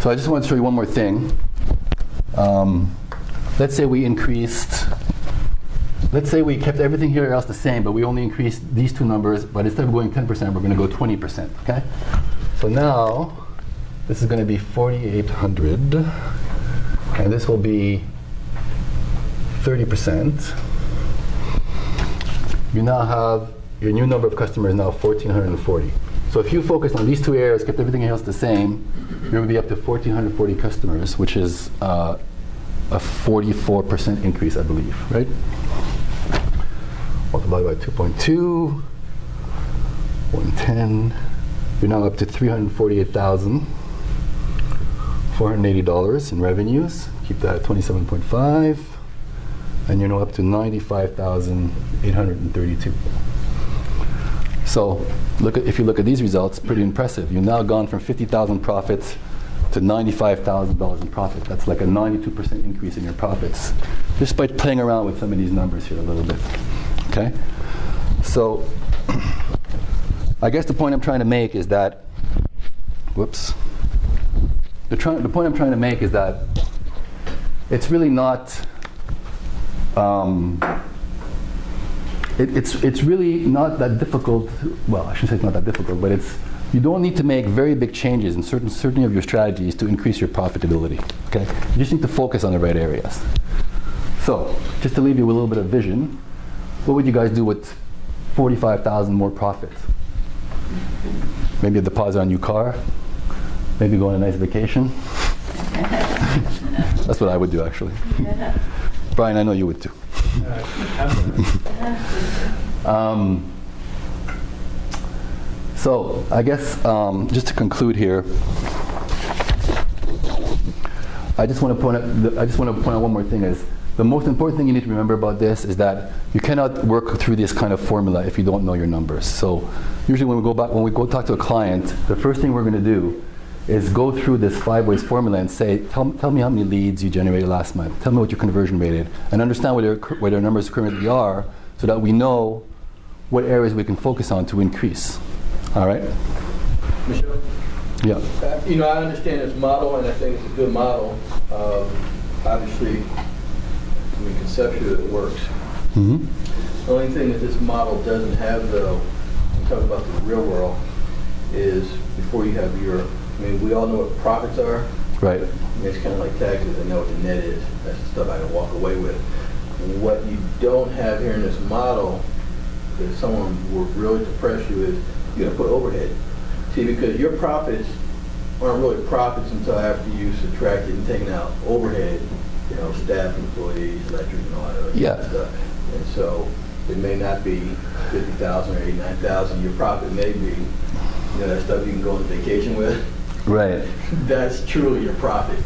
So I just want to show you one more thing. Let's say we increased, let's say we kept everything here else the same, but we only increased these two numbers, but instead of going 10%, we're going to go 20%, okay? So now, this is going to be 4,800, and this will be 30%. You now have, your new number of customers now 1,440. So if you focus on these two areas, kept everything else the same, you're going to be up to 1,440 customers, which is a 44% increase, I believe, right? Multiplied by 2.2, 110. You're now up to $348,480 in revenues. Keep that at 27.5. And you're now up to 95,832. So if you look at these results, pretty impressive. You've now gone from 50,000 profits to $95,000 in profit. That's like a 92% increase in your profits, just by playing around with some of these numbers here a little bit. Okay? So I guess the point I'm trying to make is that, whoops. The point I'm trying to make is that it's really not, it's really not that difficult. Well, I shouldn't say it's not that difficult, but you don't need to make very big changes in certain of your strategies to increase your profitability. Okay, you just need to focus on the right areas. So, just to leave you with a little bit of vision, what would you guys do with 45,000 more profit? Maybe a deposit on a new car. Maybe go on a nice vacation. That's what I would do, actually. Brian, I know you would too. So I guess just to conclude here, I just want to point out one more thing. Is the most important thing you need to remember about this is that you cannot work through this kind of formula if you don't know your numbers. So usually when we go talk to a client, the first thing we're going to do is go through this 5 ways formula and say, tell me how many leads you generated last month. Tell me what your conversion rate is, and understand where their numbers currently are, so that we know what areas we can focus on to increase. All right? Michelle? Yeah. I understand this model, and I think it's a good model. Obviously, conceptually it works. Mm-hmm. The only thing that this model doesn't have, though, I'm talking about the real world, is before you have your, we all know what profits are. Right. It's kind of like taxes. I know what the net is. That's the stuff I can walk away with. What you don't have here in this model, if someone were really to press you, is you got to put overhead. See, because your profits aren't really profits until after you subtract it and taken out overhead, staff, employees, electric, and all that other stuff. And so it may not be 50,000 or 89,000. Your profit may be, that stuff you can go on vacation with. Right. That's truly your profit.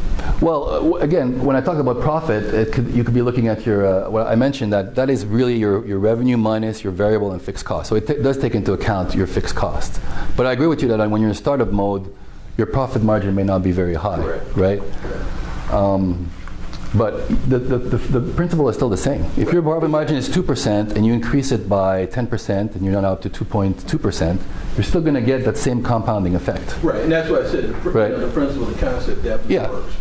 Well, again, when I talk about profit, you could be looking at your, I mentioned that is really your revenue minus your variable and fixed cost. So it does take into account your fixed cost. But I agree with you that when you're in startup mode, your profit margin may not be very high, correct. Right? Correct. But the principle is still the same. If your profit margin is 2% and you increase it by 10% and you're now up to 2.2%, you're still going to get that same compounding effect. Right, and that's what I said. The principle, the concept definitely works.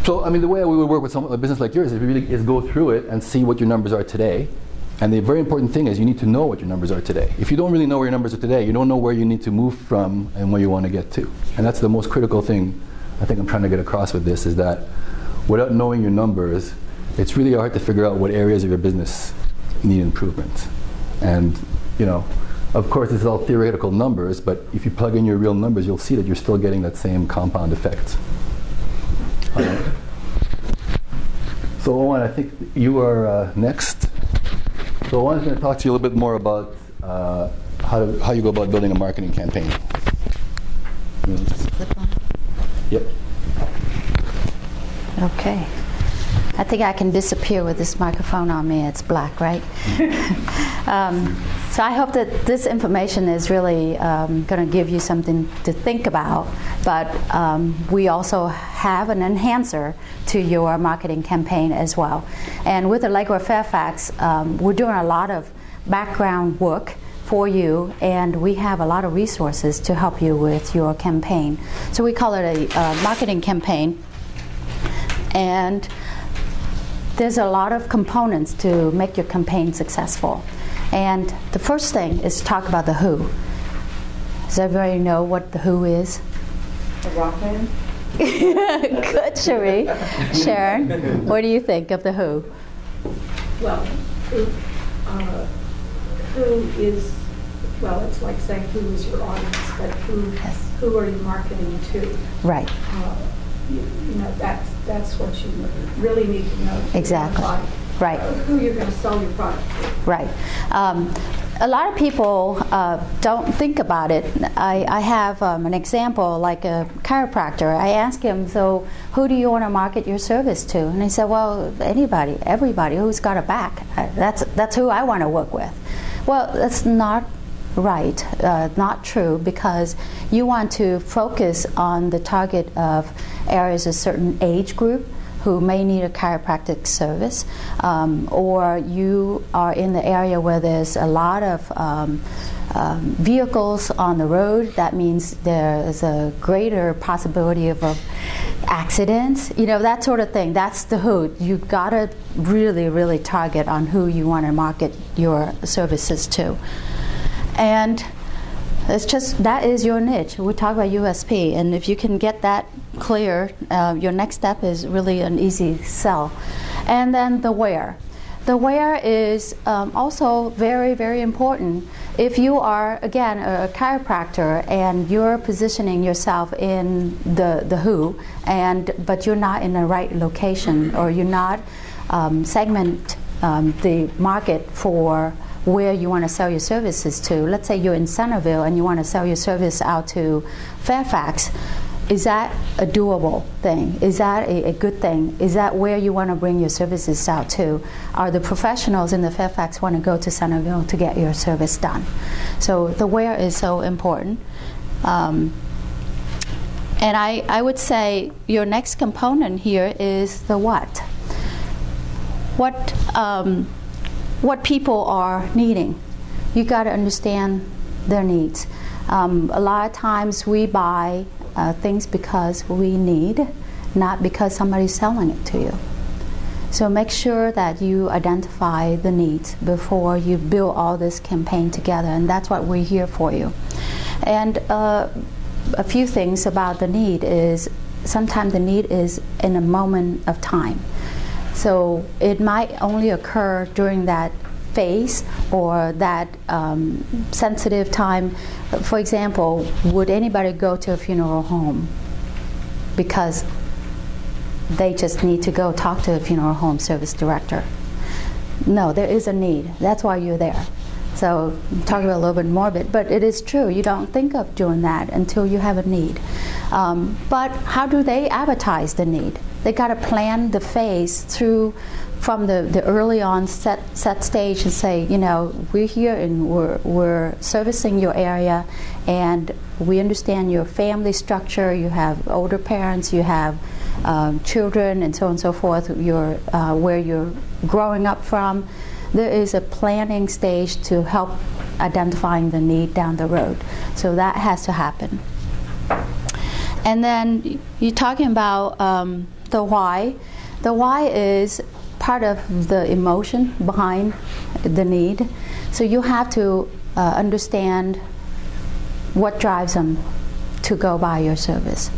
So, the way we would work with a business like yours is go through it and see what your numbers are today. And the very important thing is you need to know what your numbers are today. If you don't really know where your numbers are today, you don't know where you need to move from and where you want to get to. And that's the most critical thing I think I'm trying to get across with this, is that without knowing your numbers, it's really hard to figure out what areas of your business need improvement. And, of course, this is all theoretical numbers, but if you plug in your real numbers, you'll see that you're still getting that same compound effect. So, Owen, I think you are next. So, Owen's going to talk to you a little bit more about how you go about building a marketing campaign. Clip on. Yep. Okay. I think I can disappear with this microphone on me. It's black, right? So I hope that this information is really going to give you something to think about. But we also have an enhancer to your marketing campaign as well. And with Allegro Fairfax, we're doing a lot of background work for you, and we have a lot of resources to help you with your campaign. So we call it a marketing campaign, and there's a lot of components to make your campaign successful. And the first thing is to talk about the who. Does everybody know what the who is? The rock band? Good, Cherie. Sharon, what do you think of the who? Well, who is, well, it's like saying who is your audience, but who are you marketing to? Right. You know, that's what you really need to know. Exactly. Right. Who you're going to sell your product to. Right. A lot of people don't think about it. I have an example, like a chiropractor. I asked him, so who do you want to market your service to? And he said, well, anybody, everybody who's got a back. That's who I want to work with. Well, that's not right, not true, because you want to focus on the target of areas of certain age group who may need a chiropractic service, or you are in the area where there's a lot of vehicles on the road. That means there is a greater possibility of accidents, you know, that sort of thing. That's the who. You've got to really target on who you want to market your services to. And it's just, that is your niche. We talk about USP, and if you can get that clear, your next step is really an easy sell. And then the where. The where is also very important. If you are, again, a chiropractor and you're positioning yourself in the who, but you're not in the right location, or you're not segment the market for where you want to sell your services to. Let's say you're in Centerville and you want to sell your service out to Fairfax. Is that a doable thing? Is that a good thing? Is that where you want to bring your services out to? Are the professionals in the Fairfax want to go to Centerville to get your service done? So the where is so important. And I would say your next component here is the what. What people are needing. You got to understand their needs. A lot of times we buy things because we need, not because somebody's selling it to you. So make sure that you identify the needs before you build all this campaign together, and that's what we're here for you. And a few things about the need is, sometimes the need is in a moment of time. So it might only occur during that phase or that sensitive time. For example, would anybody go to a funeral home because they just need to go talk to a funeral home service director? No, there is a need. That's why you're there. So I'm talking about a little bit morbid, but it is true. You don't think of doing that until you have a need. But how do they advertise the need? They got to plan the phase through from the early on set stage and say, you know, we're here and we're servicing your area, and we understand your family structure. You have older parents, you have children, and so on and so forth. Where you're growing up from. There is a planning stage to help identifying the need down the road. So that has to happen. And then you're talking about the why. The why is part of the emotion behind the need. So you have to understand what drives them to go buy your service,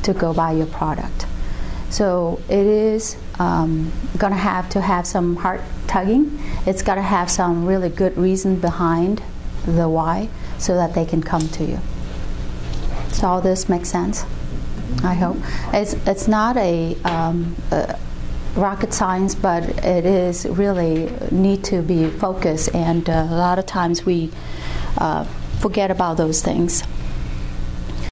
to go buy your product. So it is going to have some heart tugging. It's got to have some really good reason behind the why so that they can come to you. So all this makes sense, I hope. It's not a rocket science, but it is really need to be focused, and a lot of times we forget about those things.